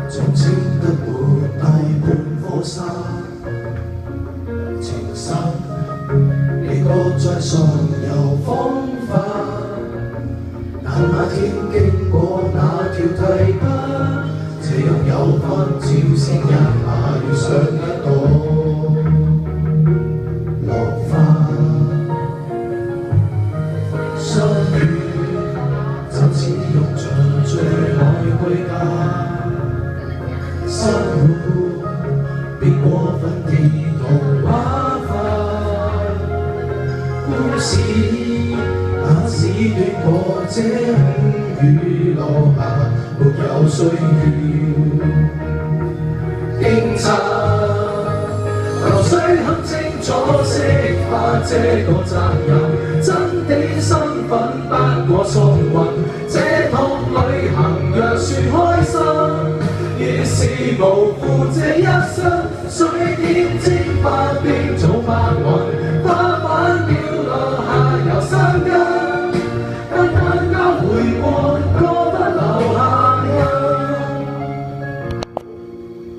總稱得沒大半顆沙，情深你覺在上游芳華，但那天經過那條堤壩，這樣有番照先一下遇上一朵落花，相遇就似用盡最愛歸家，生活別過分地童話化，故事那只短過這5雨落下，沒有需要驚詫，流水很清楚釋化這個責任，真的身份不過送運，這趟旅行若說開心，已是無負這一生，水點蒸發變早花愛。